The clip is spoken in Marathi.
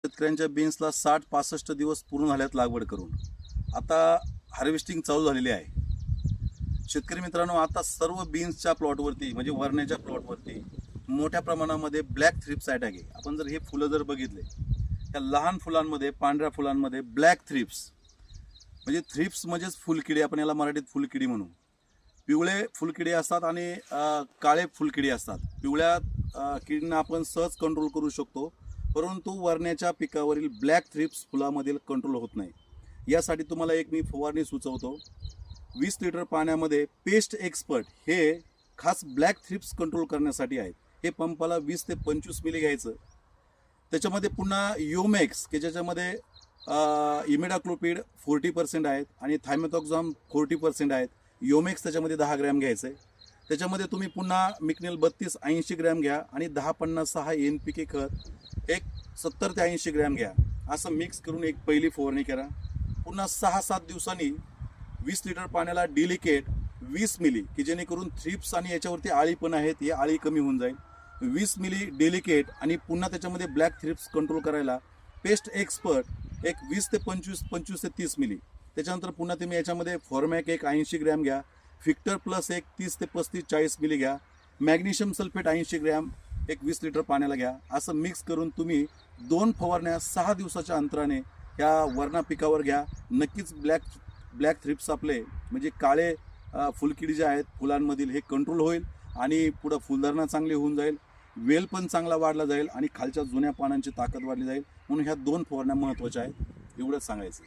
शेतकऱ्यांच्या बीन्सला 60-65 दिवस पूर्ण झाल्यात लागवड करून. आता हार्वेस्टिंग चालू झालेली आहे. शेतकरी मित्रांनो, आता सर्व बीन्सच्या प्लॉटवरती म्हणजे वरण्याच्या प्लॉटवरती मोठ्या प्रमाणामध्ये ब्लॅक थ्रिप्स अटॅक आहे. आपण जर हे फुलं जर बघितले, त्या लहान फुलांमध्ये, पांढऱ्या फुलांमध्ये ब्लॅक थ्रिप्स म्हणजे थ्रिप्स म्हणजेच फुलकिडी, आपण याला मराठीत फुलकिडी म्हणू. पिवळे फुलकिडी असतात आणि काळे फुलकिडी असतात. पिवळ्या किडींना आपण सहज कंट्रोल करू शकतो, परंतु वरण्याच्या पिकावरील ब्लॅक थ्रिप्स फुलामधील कंट्रोल होत नाही. यासाठी तुम्हाला एक मी फवारणी सुचवतो. 20 लिटर पाण्यामध्ये पेस्ट एक्सपर्ट हे खास ब्लॅक थ्रिप्स कंट्रोल करण्यासाठी आहेत. हे पंपाला 20 ते 25 मिली घ्यायचं. त्याच्यामध्ये पुन्हा योमॅक्स की ज्याच्यामध्ये इमिडाक्लोपिड 40% आहेत आणि थायमेथॉक्झाम 40% आहेत. योमॅक्स त्याच्यामध्ये 10 ग्रॅम घ्यायचं आहे. त्याच्यामध्ये तुम्ही पुन्हा मिक्नेल 32-80 ग्रॅम घ्या आणि 10-50-6 NPK खत एक 70 ते 80 ग्रॅम घ्या. असं मिक्स करून एक पहिली फवारणी करा. पुन्हा 6-7 दिवसांनी 20 लिटर पाण्याला डिलिकेट 20 मिली की जेणेकरून थ्रिप्स आणि याच्यावरती आळी पण आहेत, ही आळी कमी होऊन जाईल. 20 मिली डेलिकेट आणि पुन्हा त्याच्यामध्ये ब्लॅक थ्रिप्स कंट्रोल करायला पेस्ट एक्सपर्ट एक 20 ते 25 ते 30 मिली. त्याच्यानंतर पुन्हा तुम्ही याच्यामध्ये फॉर्मॅक एक 80 ग्रॅम घ्या. फिक्टर प्लस एक 30 ते 35-40 मिली घ्या. मॅग्नेशियम सल्फेट 80 ग्रॅम एक 20 लिटर पाण्याला घ्या. असं मिक्स करून तुम्ही 2 फवारण्या 6 दिवसाच्या अंतराने या वरणा पिकावर घ्या. नक्कीच ब्लॅक थ्रिप्स आपले म्हणजे काळे फुलकिडी जे आहेत फुलांमधील हे कंट्रोल होईल आणि पुढं फुलधारणा चांगली होऊन जाईल. वेल पण चांगला वाढला जाईल आणि खालच्या जुन्या पानांची ताकद वाढली जाईल. म्हणून ह्या 2 फवारण्या महत्त्वाच्या आहेत. एवढंच सांगायचं.